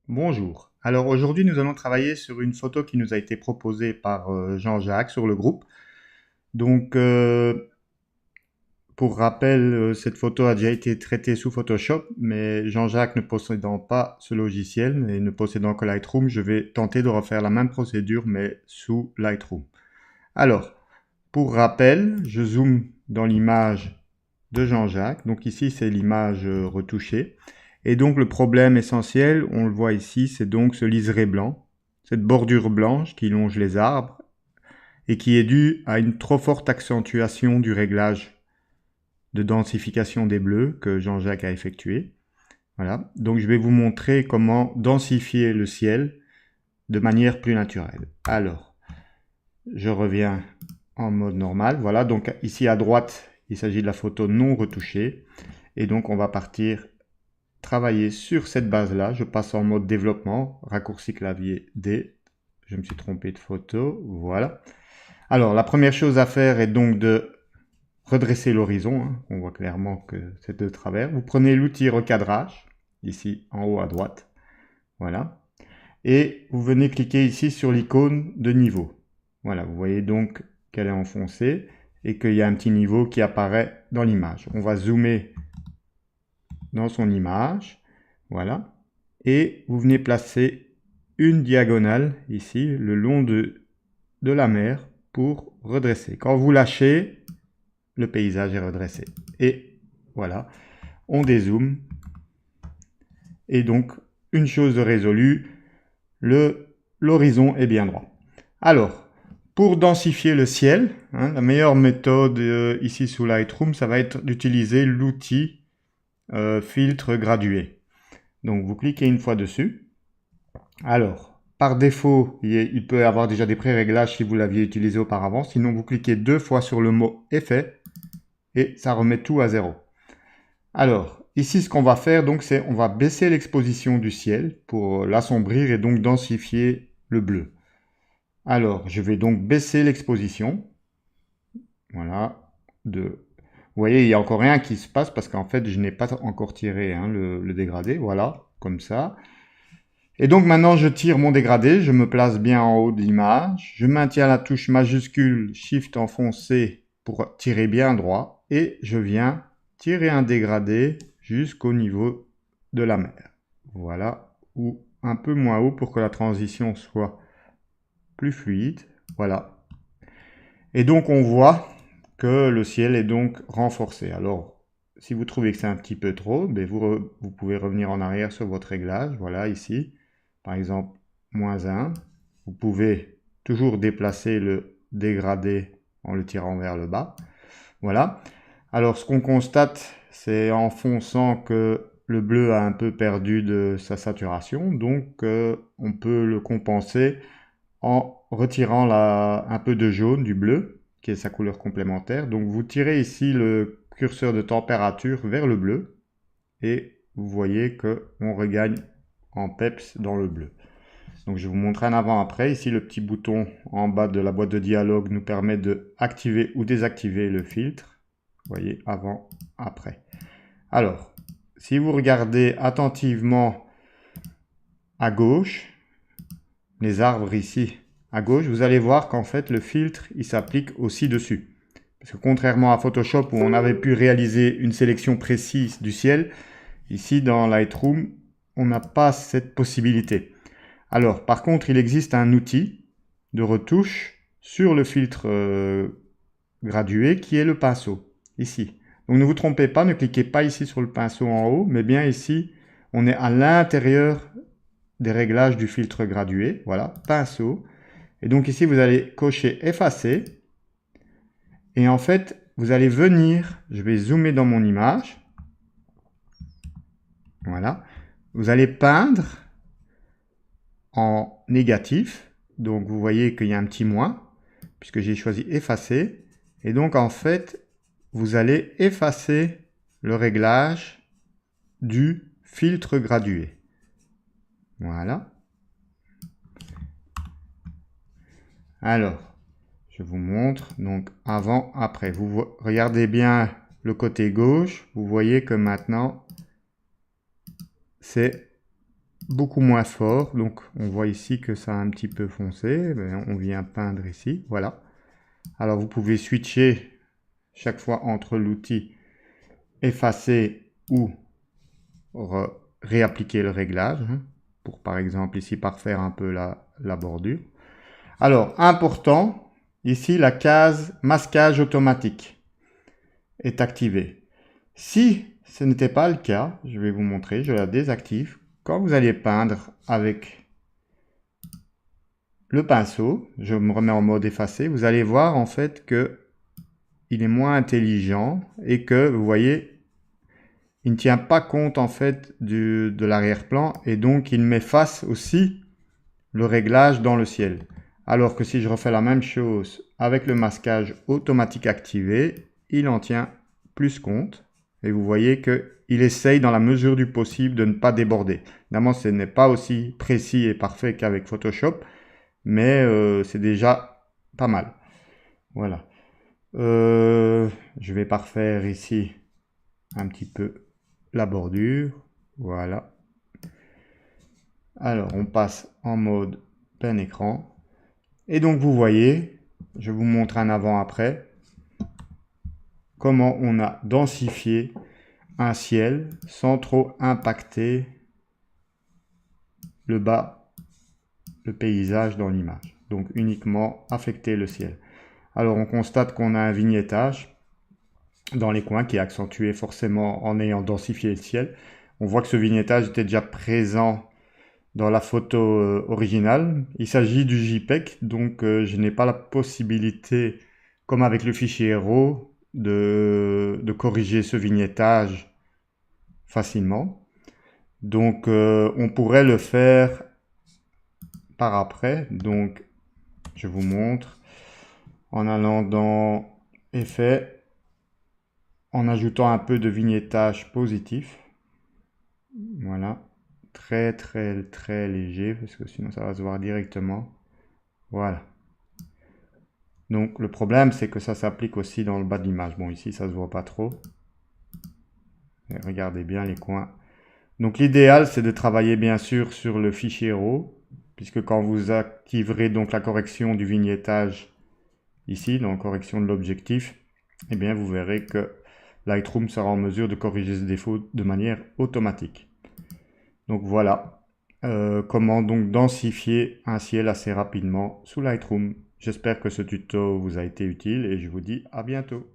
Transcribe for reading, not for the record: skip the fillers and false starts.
Bonjour. Alors aujourd'hui, nous allons travailler sur une photo qui nous a été proposée par Jean-Jacques sur le groupe. Donc, pour rappel, cette photo a déjà été traitée sous Photoshop, mais Jean-Jacques ne possédant pas ce logiciel et ne possédant que Lightroom, je vais tenter de refaire la même procédure, mais sous Lightroom. Alors, pour rappel, je zoome dans l'image de Jean-Jacques. Donc ici, c'est l'image retouchée. Et donc le problème essentiel, on le voit ici, c'est donc ce liseré blanc, cette bordure blanche qui longe les arbres et qui est due à une trop forte accentuation du réglage de densification des bleus que Jean-Jacques a effectué. Voilà. Donc je vais vous montrer comment densifier le ciel de manière plus naturelle. Alors, je reviens en mode normal. Voilà, donc ici à droite, il s'agit de la photo non retouchée. Et donc on va partir travailler sur cette base-là. Je passe en mode développement, raccourci clavier D. Je me suis trompé de photo, voilà. Alors la première chose à faire est donc de redresser l'horizon. Hein. On voit clairement que c'est de travers. Vous prenez l'outil recadrage, ici en haut à droite. Voilà. Et vous venez cliquer ici sur l'icône de niveau. Voilà, vous voyez donc qu'elle est enfoncée et qu'il y a un petit niveau qui apparaît dans l'image. On va zoomer dans son image, voilà, et vous venez placer une diagonale ici, le long de la mer pour redresser. Quand vous lâchez, le paysage est redressé. Et voilà, on dézoome. Et donc, une chose résolue, l'horizon est bien droit. Alors, pour densifier le ciel, hein, la meilleure méthode ici sous Lightroom, ça va être d'utiliser l'outil filtre gradué. Donc vous cliquez une fois dessus. Alors, par défaut, il peut y avoir déjà des pré-réglages si vous l'aviez utilisé auparavant. Sinon, vous cliquez deux fois sur le mot effet et ça remet tout à zéro. Alors, ici, ce qu'on va faire, donc, c'est on va baisser l'exposition du ciel pour l'assombrir et donc densifier le bleu. Alors, je vais donc baisser l'exposition. Voilà. Vous voyez, il n'y a encore rien qui se passe parce qu'en fait, je n'ai pas encore tiré hein, le dégradé. Voilà, comme ça. Et donc maintenant, je tire mon dégradé. Je me place bien en haut de l'image. Je maintiens la touche majuscule Shift enfoncé pour tirer bien droit. Et je viens tirer un dégradé jusqu'au niveau de la mer. Voilà, ou un peu moins haut pour que la transition soit plus fluide. Voilà. Et donc on voit que le ciel est donc renforcé. Alors, si vous trouvez que c'est un petit peu trop, ben vous pouvez revenir en arrière sur votre réglage. Voilà, ici, par exemple, -1. Vous pouvez toujours déplacer le dégradé en le tirant vers le bas. Voilà. Alors, ce qu'on constate, c'est en fonçant que le bleu a un peu perdu de sa saturation. Donc, on peut le compenser en retirant un peu de jaune du bleu, qui est sa couleur complémentaire. Donc vous tirez ici le curseur de température vers le bleu, et vous voyez qu'on regagne en peps dans le bleu. Donc je vais vous montrer un avant-après. Ici, le petit bouton en bas de la boîte de dialogue nous permet de activer ou désactiver le filtre. Vous voyez, avant, après. Alors, si vous regardez attentivement à gauche, les arbres ici à gauche, vous allez voir qu'en fait le filtre il s'applique aussi dessus. Parce que contrairement à Photoshop où on avait pu réaliser une sélection précise du ciel, ici dans Lightroom, on n'a pas cette possibilité. Alors par contre, il existe un outil de retouche sur le filtre gradué qui est le pinceau, ici. Donc ne vous trompez pas, ne cliquez pas ici sur le pinceau en haut, mais bien ici, on est à l'intérieur des réglages du filtre gradué, voilà, pinceau. Et donc ici, vous allez cocher effacer. Et en fait, vous allez venir, je vais zoomer dans mon image. Voilà. Vous allez peindre en négatif. Donc vous voyez qu'il y a un petit moins, puisque j'ai choisi effacer. Et donc en fait, vous allez effacer le réglage du filtre gradué. Voilà. Alors, je vous montre donc avant, après. Vous regardez bien le côté gauche. Vous voyez que maintenant, c'est beaucoup moins fort. Donc on voit ici que ça a un petit peu foncé. On vient peindre ici, voilà. Alors vous pouvez switcher chaque fois entre l'outil effacer ou réappliquer le réglage, hein, pour par exemple ici parfaire un peu la bordure. Alors important, ici la case masquage automatique est activée. Si ce n'était pas le cas, je vais vous montrer, je la désactive. Quand vous allez peindre avec le pinceau, je me remets en mode effacé, vous allez voir en fait que il est moins intelligent et que vous voyez, il ne tient pas compte en fait de l'arrière-plan et donc il m'efface aussi le réglage dans le ciel. Alors que si je refais la même chose avec le masquage automatique activé, il en tient plus compte. Et vous voyez qu'il essaye dans la mesure du possible de ne pas déborder. Évidemment, ce n'est pas aussi précis et parfait qu'avec Photoshop, mais c'est déjà pas mal. Voilà. Je vais parfaire ici un petit peu la bordure. Voilà. Alors, on passe en mode plein écran. Et donc, vous voyez, je vous montre un avant-après, comment on a densifié un ciel sans trop impacter le bas, le paysage dans l'image. Donc, uniquement affecter le ciel. Alors, on constate qu'on a un vignettage dans les coins qui est accentué forcément en ayant densifié le ciel. On voit que ce vignettage était déjà présent dans la photo originale. Il s'agit du JPEG, donc je n'ai pas la possibilité, comme avec le fichier RAW, de corriger ce vignettage facilement. Donc on pourrait le faire par après. Donc je vous montre en allant dans Effets, en ajoutant un peu de vignettage positif. Voilà. Très très léger parce que sinon ça va se voir directement. Voilà. Donc le problème c'est que ça s'applique aussi dans le bas de l'image. Bon, ici ça se voit pas trop. Et regardez bien les coins. Donc l'idéal c'est de travailler bien sûr sur le fichier RAW, puisque quand vous activerez donc la correction du vignettage ici, donc correction de l'objectif, eh bien vous verrez que Lightroom sera en mesure de corriger ce défaut de manière automatique. Donc voilà comment donc densifier un ciel assez rapidement sous Lightroom. J'espère que ce tuto vous a été utile et je vous dis à bientôt.